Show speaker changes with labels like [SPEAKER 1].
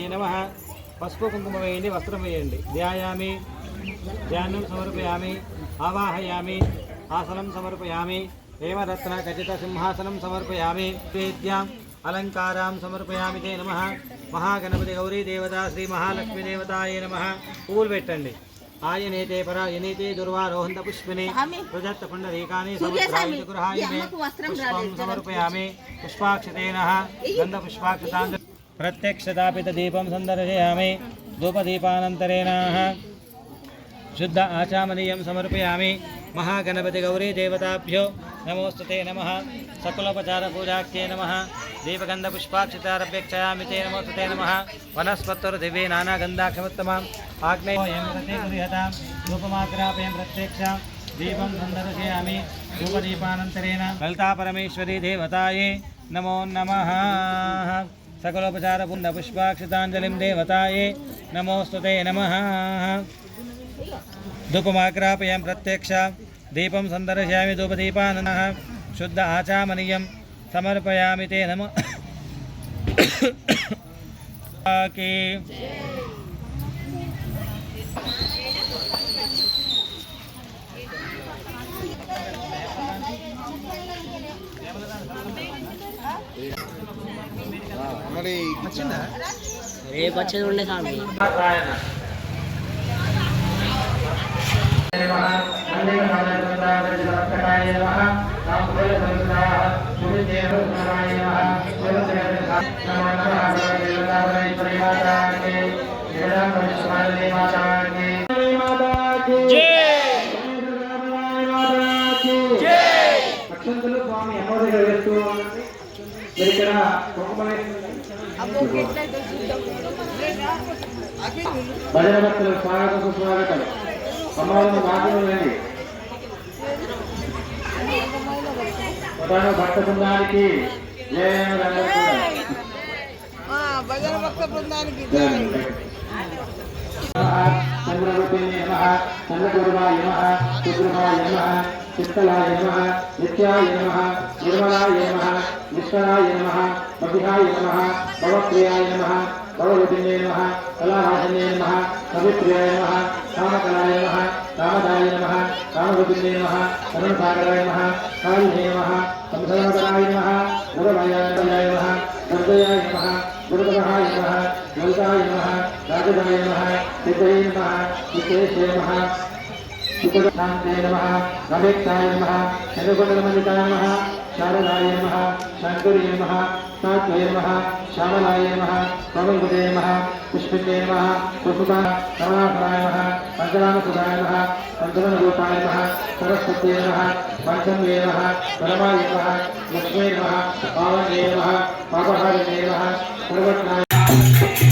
[SPEAKER 1] नमः పసుపు కుంకుమ వేయండి వస్త్రం వేయండి ధ్యాయామి ధ్యానం సమర్పయామి ఆవాహయామి ఆసనం సమర్పయామి हेमरत्न खचित सिंहासनं समर्पयामि वेद्यां अलंकारां समर्पयामि ते नमः महागणपति गौरी देवता श्री महालक्ष्मी देवताये नमः पूल पेट्टंడి ఆయనేతే పరాయనేతే దుర్వారోహంత పుష్పిని ప్రజత్త పుండరీకాని సమర్పయామి గృహాయమే పుష్పం సమర్పయామి పుష్పాక్షతేన గంధ పుష్పాక్షతాంజలి ప్రత్యక్షతాపిత దీపం సందర్శయామి ధూపదీపానంతరేణ शुद्ध आचामनीयं समर्पयामि महागणपति गौरी देवताभ्यो नमोस्तुते नमः सकलोपचार पूजाख्ये नमः दीपगंध पुष्पाक्षतारभ्यक्षयामि ते नमोस्तुते नमः वनस्पतिर्दिव्ये नानागन्धाक्षमोत्तमाम् आग्नेयं प्रतिगृह्यतां धूपमाग्रापयं प्रत्यक्षां दीपं सन्दर्शयामि धूपदीपानन्तरेण ललितापरमेश्वरी देवताये नमो नमः सकलोपचार पुष्पाक्षताञ्जलिं देवताये नमोस्तुते नमः धूपमाग्रापयं प्रत्यक्ष दीपं सन्दर्शयामि धूपदीपाननः शुद्ध आचामनीयं समर्पयामि ते नमः
[SPEAKER 2] రేపు వచ్చేది ఉండే స్వామి
[SPEAKER 1] భజనభక్తులు స్వాగతం సుస్వాగతం అమ్మవారిని మాటలు వేయండి భక్త బృందానికి
[SPEAKER 3] భజన భక్త బృందానికి
[SPEAKER 1] చంద్రవతి నమః చంద్రగురువాయ నమః సుగ్రీవాయ నమః చిత్తలాయ నమః నిత్యాయ నమః నిర్మలాయ నమః విశ్వనాయ నమః మధురాయ నమః భవప్రియాయ నమః భవరుదినే నమః కళాహాసనే నమః కవిప్రియాయ నమః కామకలాయ నమః కామదాయ నమః కామరుదినే నమః కరుణసాగరాయ నమః కాళినే నమః సంసర్వకరాయ నమః గురవయాయ నమః దుర్గయాయ నమః గురుగణాయ నమః యోగాయ నమః రాజదాయ నమః సిద్ధాయ నమః విశేషే నమః సుఖశాంతే నమః నవేక్తాయ నమః శనుగుణమండితాయ నమః శారదాయ నమః శంకర్య నమః సాత్వయ నమః శ్యామలాయ నమః పవనగుదే నమః పుష్పితే నమః పుష్పా కమలాసనాయ నమః పంచరామసుధాయ నమః పంచమనరూపాయ నమః సరస్వతే నమః పంచమ్యే నమః పరమాయ నమః లక్ష్మీ నమః పావనే నమః పాపహారిణే నమః సర్వజ్ఞాయ